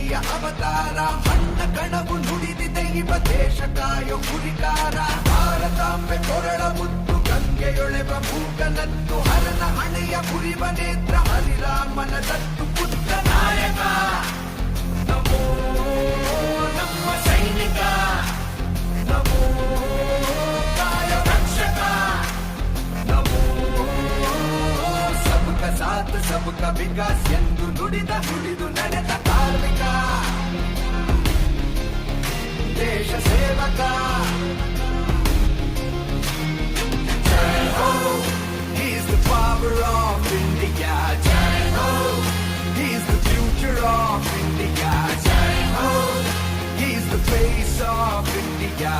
ಕ್ರಾಂತಿಯ ಅವತಾರ, ಮಣ್ಣ ಕಣವು ನುಡಿದಿದೆ ಇವ ದೇಶ ಕಾಯೋ ಕುರಿಕಾರ. ಭಾರತಾಂಬೆ ಕೊರಳ ಮುತ್ತು ಗಂಗೆಯೊಳೆವ ಮೂಕನತ್ತು, ಹರನ ಹಣೆಯ ಪುರಿವ ನೇತ್ರ ಹರಿರಾಮನ ದತ್ತು ಪುತ್ರ ನಾಯಕ. ನಮೋ ನಮ್ಮ ಸೈನಿಕ, ನಮೋ ಕಾಯ ರಕ್ಷಕ, ನಮೋ ಸಬಕ ಸಾಥ್ ಸಬಕ ವಿಕಾಸ್ ಎಂದು ನುಡಿದು ನಡೆದ ಕಾರ್ಮಿಕ, ದೇಶ ಸೇವಕ. ಜೈ ಹೋ, he's the power of India. Jai ho, he's the future of India. Jai ho, he's the face of India.